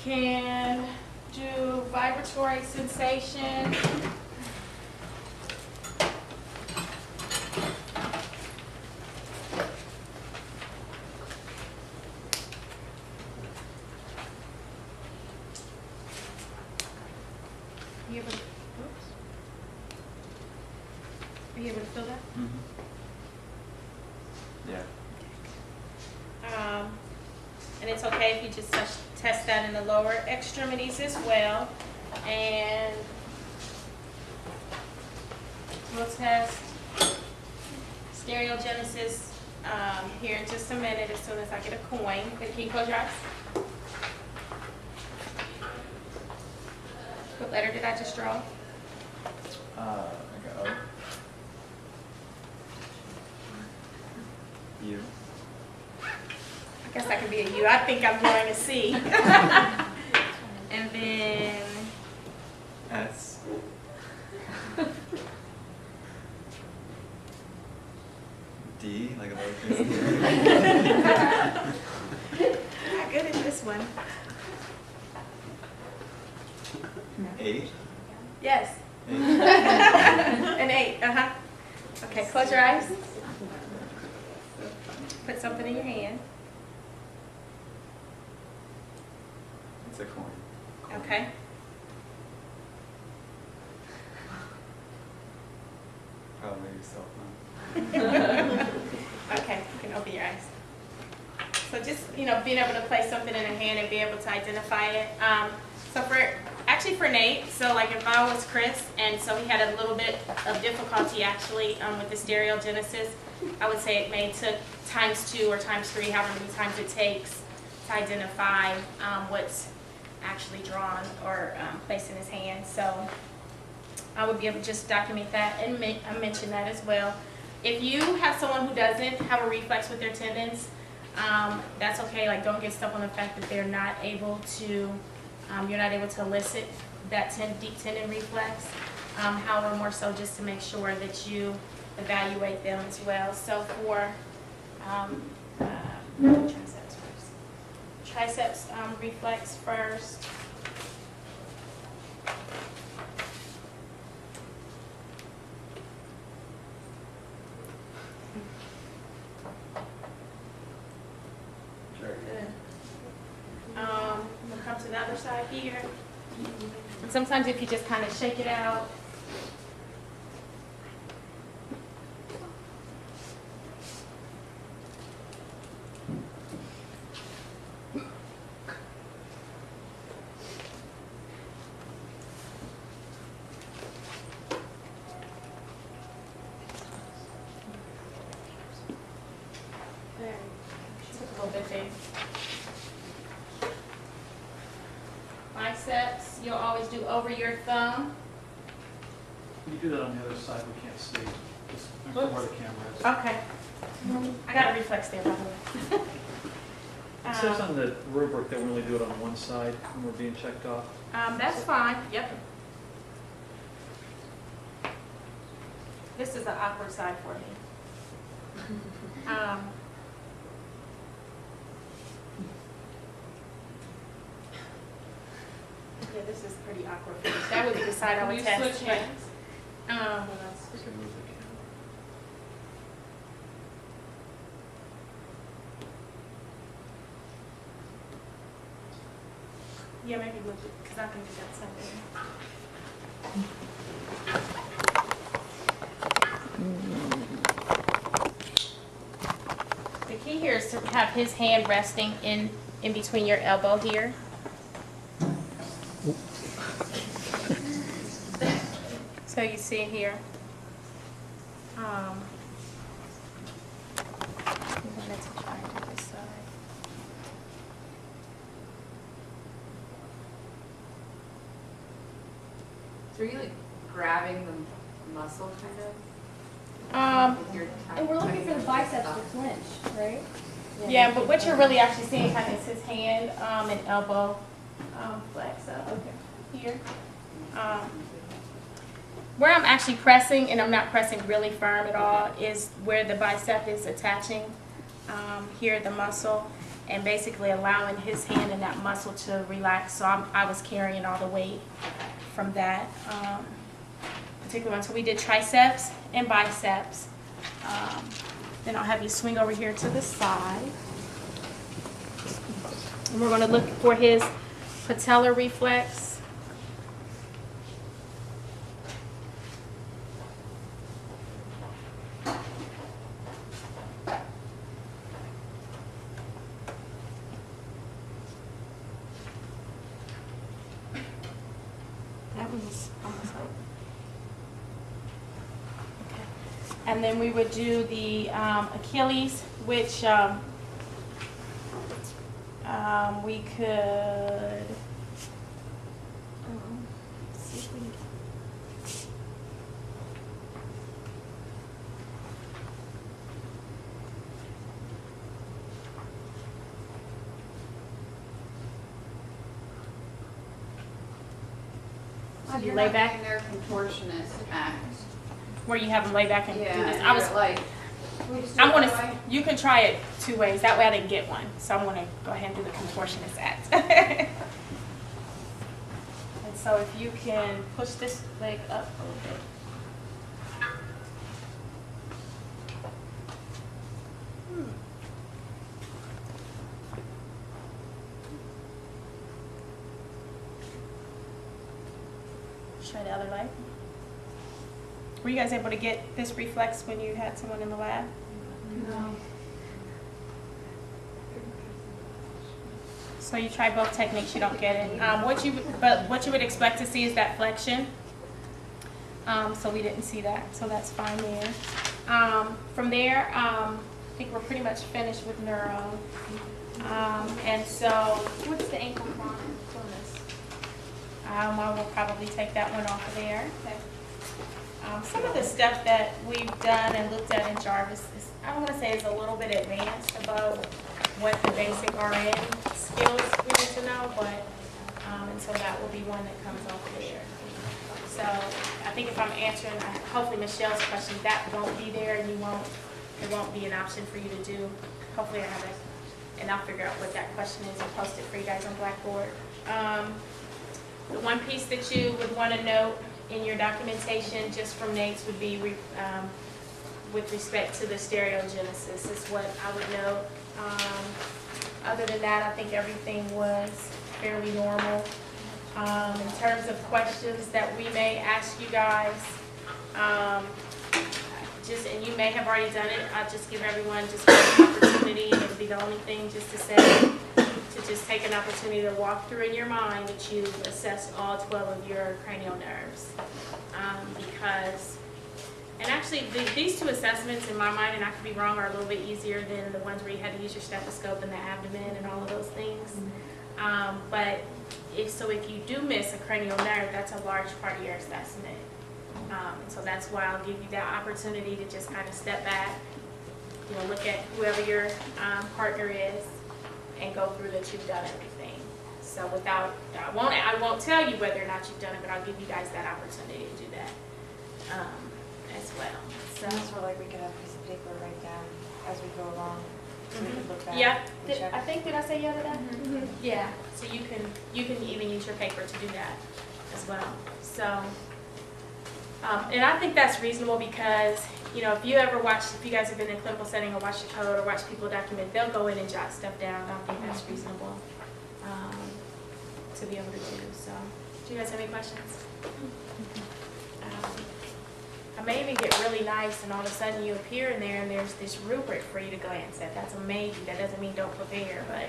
can do vibratory sensation. Are you able to, oops. Are you able to feel that? Mm-hmm. Yeah. And it's okay if you just test that in the lower extremities as well. And we'll test stereogenesis here in just a minute as soon as I get a coin. Can you close your eyes? What letter did I just draw? Like a O. U. I guess that could be a U. I think I'm drawing a C. And then S. D, like a lowercase d. not good at this one. 8. Yes. 8. An 8. Okay, close your eyes. Put something in your hand. It's a coin. Okay. Probably yourself, huh? Okay, you can open your eyes. So just, being able to place something in a hand and be able to identify it. So for Nate, so like if I was Chris, and so he had a little bit of difficulty actually with the stereogenesis, I would say it may took ×2 or ×3, however many times it takes to identify what's actually drawn or placed in his hand. So I would be able to just document that and mention that as well. If you have someone who doesn't have a reflex with their tendons, that's okay. Like, don't get stuck on the fact that they're not able to, you're not able to elicit that deep tendon reflex. However, more so just to make sure that you evaluate them as well. So for triceps first. Triceps reflex first. We'll come to the other side here. And sometimes if you just kind of shake it out. There. Took a little bit big. Biceps, you'll always do over your thumb. You do that on the other side, we can't see. Just where the camera is. Okay. I got a reflex there, by the way. It says on the rubric that we only do it on one side when we're being checked off. That's fine, yep. This is the awkward side for me. Yeah, this is pretty awkward for me. That would be the side I would test. Switch hands. We can move the camera. Yeah, maybe look it, because I think that's something. The key here is to have his hand resting in between your elbow here. So you see it here. We wanted to try and do this side. So are you like grabbing the muscle kind of? With your And we're looking for the biceps to clench, right? Yeah, but what you're really actually seeing kind of is his hand and elbow flex up here. Where I'm actually pressing, and I'm not pressing really firm at all, is where the bicep is attaching here, the muscle. and basically allowing his hand and that muscle to relax. So I was carrying all the weight from that particular one. So we did triceps and biceps. Then I'll have you swing over here to the side. And we're going to look for his patellar reflex. That was almost over. Okay. And then we would do the Achilles, which we could. See if we can. You You're lay not back getting their contortionist act. where you have them lay back and do Yeah, this. and I was. you're like, I'm gonna. You can try it 2 ways. That way I didn't get one. So I'm gonna go ahead and do the contortionist act. And so if you can push this leg up a little bit. Try the other leg. Were you guys able to get this reflex when you had someone in the lab? no. So you try both techniques, you don't get it. What you would expect to see is that flexion. So we didn't see that, so that's fine there. From there, I think we're pretty much finished with neuro. And so, what's the ankle climb on this? I will probably take that one off of there. Okay. Some of the stuff that we've done and looked at in Jarvis is, I don't want to say is a little bit advanced above what the basic RN skills we need to know, but, and so that will be one that comes off of there. So I think if I'm answering, hopefully Michelle's question, that won't be there and it won't be an option for you to do. Hopefully I have it, and I'll figure out what that question is and post it for you guys on Blackboard. The one piece that you would want to note in your documentation, just from Nate's, would be with respect to the stereogenesis is what I would note. Other than that, I think everything was fairly normal. In terms of questions that we may ask you guys, and you may have already done it, I'll just give everyone just an opportunity, and it'll be the only thing just to say, to just take an opportunity to walk through in your mind that you've assessed all 12 of your cranial nerves. Because, and actually these two assessments in my mind, and I could be wrong, are a little bit easier than the ones where you had to use your stethoscope in the abdomen and all of those things. But if you do miss a cranial nerve, that's a large part of your assessment. So that's why I'll give you that opportunity to just kind of step back, look at whoever your partner is, and go through that you've done everything. So I won't tell you whether or not you've done it, but I'll give you guys that opportunity to do that as well. So That's where we could have a piece of paper write down as we go along, so we could look back. yeah, and check. did I say yeah to that? Mm-hmm. Yeah. So you can even use your paper to do that as well. So, and I think that's reasonable because if you guys have been in a clinical setting or watched the code or watched people document, they'll go in and jot stuff down. I think that's reasonable to be able to do. So, do you guys have any questions? I may even get really nice and all of a sudden you appear in there and there's this rubric for you to glance at. That's amazing. That doesn't mean don't prepare, but